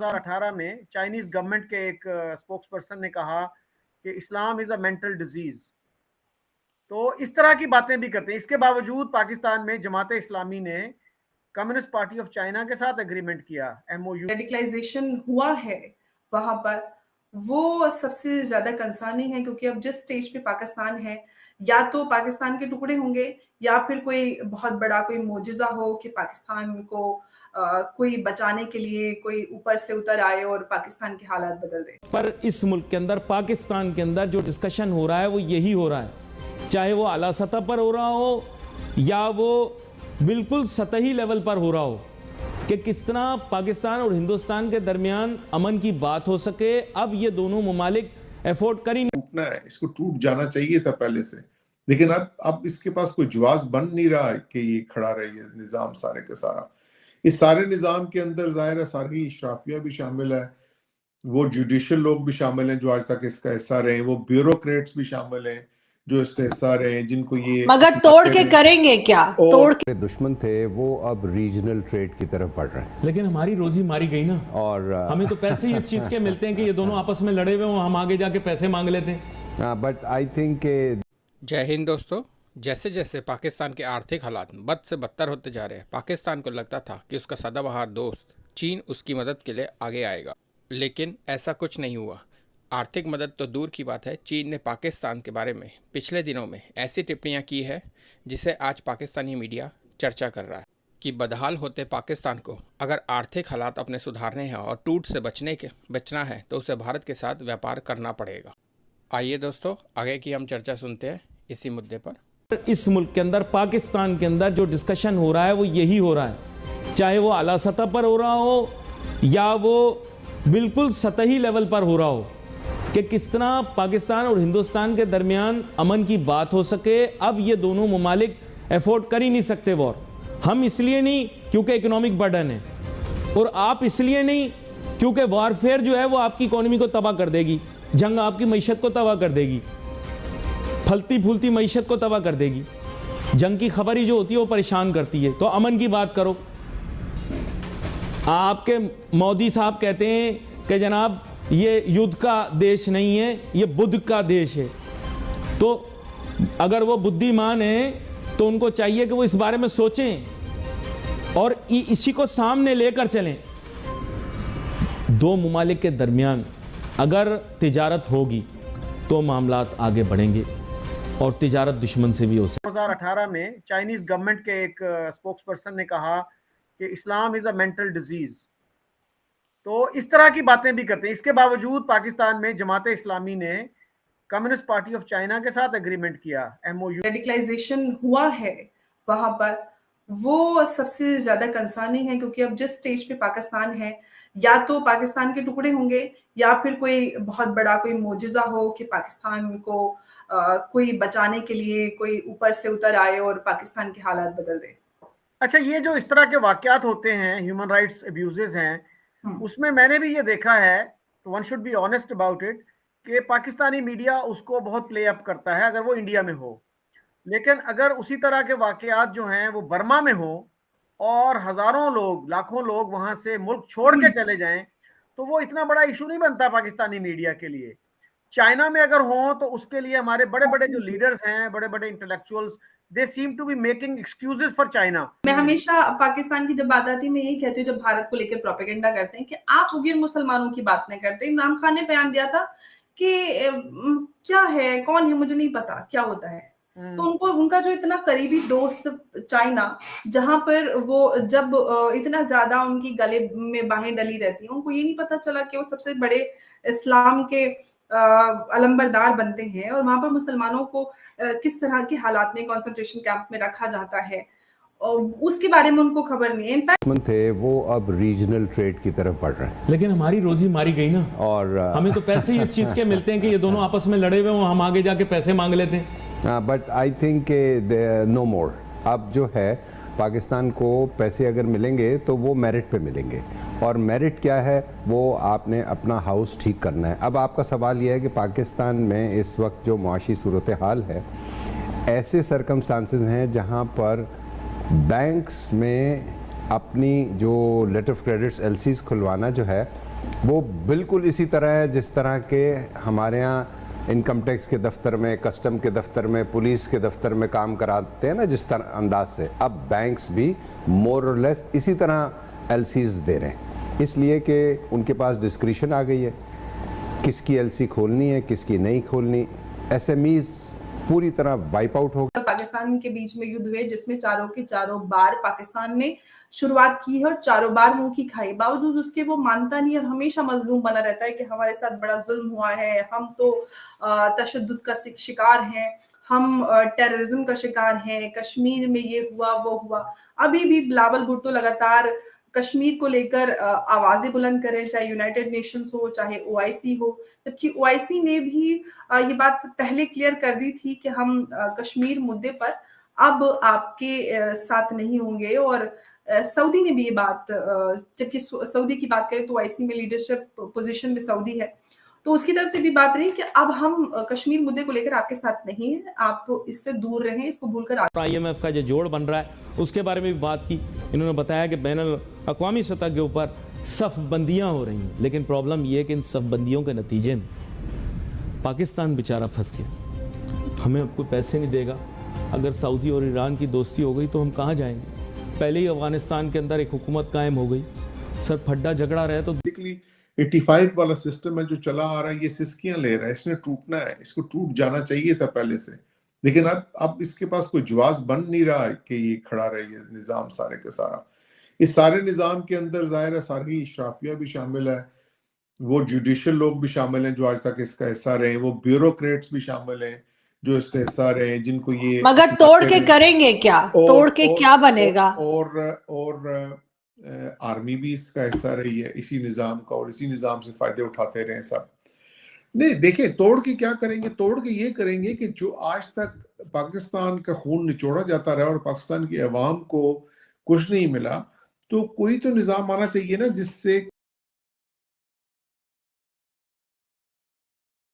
2018 में Chinese government के एक स्पोक्स पर्सन ने कहा कि Islam is a mental disease. तो इस तरह की बातें भी करते हैं। इसके बावजूद पाकिस्तान में जमात इस्लामी ने कम्युनिस्ट पार्टी ऑफ चाइना के साथ एग्रीमेंट किया, एमओयू। रेडिकलाइजेशन हुआ है वहां पर, वो सबसे ज्यादा कंसर्निंग है, क्योंकि अब जिस स्टेज पे पाकिस्तान है, या तो पाकिस्तान के टुकड़े होंगे या फिर कोई बहुत बड़ा कोई मोजिजा हो कि पाकिस्तान को कोई बचाने के लिए कोई ऊपर से उतर आए और पाकिस्तान के हालात बदल दे। पर इस मुल्क के अंदर, पाकिस्तान के अंदर जो डिस्कशन हो रहा है वो यही हो रहा है, चाहे वो आला सतह पर हो रहा हो या वो बिल्कुल सतही लेवल पर हो रहा हो, कि किस तरह पाकिस्तान और हिंदुस्तान के दरमियान अमन की बात हो सके। अब ये दोनों ममालिक एफोर्ड कर ही टूटना है, इसको टूट जाना चाहिए था पहले से, लेकिन अब इसके पास कोई जवाब बन नहीं रहा है कि ये खड़ा रहे ये निजाम सारे का सारा। इस सारे निजाम के अंदर जाहिर है सारी इशराफिया भी शामिल है, वो जुडिशियल लोग भी शामिल हैं जो आज तक इसका हिस्सा रहे, वो ब्यूरोक्रेट्स भी शामिल हैं जो इसका हिस्सा रहे, जिनको ये मगर तोड़ के करेंगे क्या, तोड़ के दुश्मन थे वो अब रीजनल ट्रेड की तरफ बढ़ रहे हैं। लेकिन हमारी रोजी मारी गई ना, और हमें तो पैसे ही इस चीज के मिलते हैं कि ये दोनों आपस में लड़े हुए हों, हम आगे जाके पैसे मांग लेते हैं। बट आई थिंक जय हिंद दोस्तों। जैसे जैसे पाकिस्तान के आर्थिक हालात बद से बदतर होते जा रहे हैं, पाकिस्तान को लगता था कि उसका सदाबहार दोस्त चीन उसकी मदद के लिए आगे आएगा, लेकिन ऐसा कुछ नहीं हुआ। आर्थिक मदद तो दूर की बात है, चीन ने पाकिस्तान के बारे में पिछले दिनों में ऐसी टिप्पणियां की है जिसे आज पाकिस्तानी मीडिया चर्चा कर रहा है कि बदहाल होते पाकिस्तान को अगर आर्थिक हालात अपने सुधारने हैं और टूट से बचना है तो उसे भारत के साथ व्यापार करना पड़ेगा। आइए दोस्तों, आगे की हम चर्चा सुनते हैं इसी मुद्दे पर। इस मुल्क के अंदर, पाकिस्तान के अंदर जो डिस्कशन हो रहा है वो यही हो रहा है, चाहे वो आला सतह पर हो रहा हो या वो बिल्कुल सतही लेवल पर हो रहा हो, कि किस तरह पाकिस्तान और हिंदुस्तान के दरमियान अमन की बात हो सके। अब ये दोनों ममालिक एफोर्ड कर ही नहीं सकते वॉर। हम इसलिए नहीं क्योंकि इकोनॉमिक बर्डन है, और आप इसलिए नहीं क्योंकि वॉरफेयर जो है वो आपकी इकोनॉमी को तबाह कर देगी, जंग आपकी मईशत को तबाह कर देगी, फलती फूलती मईशत को तबाह कर देगी। जंग की खबर ही जो होती है वो परेशान करती है। तो अमन की बात करो। आपके मोदी साहब कहते हैं कि जनाब ये युद्ध का देश नहीं है, ये बुद्ध का देश है। तो अगर वो बुद्धिमान हैं तो उनको चाहिए कि वो इस बारे में सोचें और इसी को सामने लेकर चलें। दो ममालिक के दरमियान अगर तिजारत होगी तो मामलात आगे बढ़ेंगे और तिजारत दुश्मन से भी हो सकती है। 2018 में चाइनीज गवर्नमेंट के एक स्पोक्स पर्सन ने कहा कि Islam is a mental disease. तो इस तरह की बातें भी करते हैं। इसके बावजूद पाकिस्तान में जमात इस्लामी ने कम्युनिस्ट पार्टी ऑफ चाइना के साथ एग्रीमेंट किया, एमओयू। रेडिकलाइजेशन हुआ है वहां पर, वो सबसे ज्यादा कंसर्निंग है, क्योंकि अब जिस स्टेज पे पाकिस्तान है, या तो पाकिस्तान के टुकड़े होंगे या फिर कोई बहुत बड़ा कोई मोजिजा हो कि पाकिस्तान को कोई बचाने के लिए कोई ऊपर से उतर आए और पाकिस्तान के हालात बदल दे। अच्छा, ये जो इस तरह के वाकयात होते हैं, ह्यूमन राइट्स अब्यूजेस हैं, उसमें मैंने भी ये देखा है, तो one should be honest about it, कि पाकिस्तानी मीडिया उसको बहुत प्ले अप करता है अगर वो इंडिया में हो। लेकिन अगर उसी तरह के वाकयात जो हैं वो बर्मा में हो और हजारों लोग, लाखों लोग वहां से मुल्क छोड़ के चले जाएं, तो वो इतना बड़ा इशू नहीं बनता पाकिस्तानी मीडिया के लिए। चाइना में अगर हो तो उसके लिए हमारे बड़े बड़े जो लीडर्स हैं, बड़े बड़े intellectuals, they seem to be making excuses for China. मैं हमेशा पाकिस्तान की जब बात आती है, मैं यही कहती हूँ, जब भारत को लेकर प्रोपेगेंडा करते हैं कि आप उग्र मुसलमानों की बात नहीं करते। इमरान खान ने बयान दिया था कि क्या है, कौन है, मुझे नहीं पता क्या होता है। तो उनका जो इतना करीबी दोस्त चाइना, जहां पर वो जब इतना ज्यादा उनकी गले में बाहें डली रहती हैं, उनको ये नहीं पता चला कि वो सबसे बड़े इस्लाम के अलंबरदार बनते हैं और वहां पर मुसलमानों को किस तरह के हालात में कंसंट्रेशन कैंप में रखा जाता है, उसके बारे में उनको खबर नहीं है। इनफैक्ट थे वो अब रीजनल ट्रेड की तरफ बढ़ रहे हैं। लेकिन हमारी रोजी मारी गई ना, और हमें तो पैसे ही इस चीज के मिलते हैं कि ये दोनों आपस में लड़े हुए हों, हम आगे जाके पैसे मांग लेते हैं। बट आई थिंक नो मोर। अब जो है पाकिस्तान को पैसे अगर मिलेंगे तो वो मेरिट पे मिलेंगे, और मेरिट क्या है, वो आपने अपना हाउस ठीक करना है। अब आपका सवाल यह है कि पाकिस्तान में इस वक्त जो मुआशी सूरत हाल है, ऐसे सरकमस्टांसेस हैं जहां पर बैंक्स में अपनी जो लेटर ऑफ क्रेडिट्स एलसीज खुलवाना जो है वो बिल्कुल इसी तरह है जिस तरह के हमारे यहाँ इनकम टैक्स के दफ्तर में, कस्टम के दफ्तर में, पुलिस के दफ्तर में काम कराते हैं ना, जिस तरह अंदाज से अब बैंक्स भी मोर और लेस इसी तरह एलसीज दे रहे हैं, इसलिए कि उनके पास डिस्क्रिशन आ गई है किसकी एलसी खोलनी है किसकी नहीं खोलनी। एसएमईज पूरी तरह वाइप आउट हो गए। पाकिस्तान के बीच में युद्ध हुए जिसमें चारों के चारों बार पाकिस्तान ने शुरुआत की है और चारों बार मुंह की खाई, बावजूद उसके वो मानता नहीं और हमेशा मजलूम बना रहता है कि हमारे साथ बड़ा जुल्म हुआ है, हम तो तशद्दुद का शिकार हैं, हम टेररिज्म का शिकार हैं, कश्मीर में ये हुआ वो हुआ। अभी भी बिलावल भुट्टो लगातार कश्मीर को लेकर आवाजें बुलंद करें, चाहे यूनाइटेड नेशंस हो चाहे ओआईसी हो, जबकि ओआईसी ने भी ये बात पहले क्लियर कर दी थी कि हम कश्मीर मुद्दे पर अब आपके साथ नहीं होंगे। और सऊदी ने भी ये बात, जबकि सऊदी की बात करें तो ओआईसी में लीडरशिप पोजीशन में सऊदी है, तो उसकी तरफ से भी बात रही कि अब हम कश्मीर मुद्दे को लेकर आपके साथ नहीं है, आप इससे दूर रहें, इसको भूलकर। IMF का जो जोड़ बन रहा है उसके बारे में भी बात की। इन्होंने बताया कि बैनुल अक़वामी सतह के ऊपर सफ़बंदियाँ हो रही हैं, लेकिन प्रॉब्लम ये है कि इन सफ़बंदियों के नतीजे में पाकिस्तान बेचारा फंस गया। हमें कोई पैसे नहीं देगा, अगर सऊदी और ईरान की दोस्ती हो गई तो हम कहाँ जाएंगे? पहले ही अफगानिस्तान के अंदर एक हुकूमत कायम हो गई, सर फड्डा झगड़ा रहे तो 85 वाला सिस्टम है जो चला आ रहा है, ये सिस्कियां ले रहा है, इसने टूटना है, इसको टूट जाना चाहिए था पहले से, लेकिन अब इसके पास कोई जवाब बन नहीं रहा है कि ये खड़ा रहे ये निज़ाम सारे का सारा। इस सारे निज़ाम के अंदर जाहिर है सारी इशराफिया भी शामिल है, वो जुडिशियल लोग भी शामिल हैं जो आज तक इसका हिस्सा रहे, वो ब्यूरोक्रेट्स भी शामिल हैं जो इसका हिस्सा रहे, जिनको ये मगर तोड़ के करेंगे क्या? तोड़ के क्या बनेगा? और आर्मी भी इसका हिस्सा रही है इसी निज़ाम का, और इसी निज़ाम से फायदे उठाते रहे सब। नहीं देखिए, तोड़ के क्या करेंगे? तोड़ के ये करेंगे कि जो आज तक पाकिस्तान का खून निचोड़ा जाता रहा और पाकिस्तान की अवाम को कुछ नहीं मिला, तो कोई तो निज़ाम आना चाहिए ना जिससे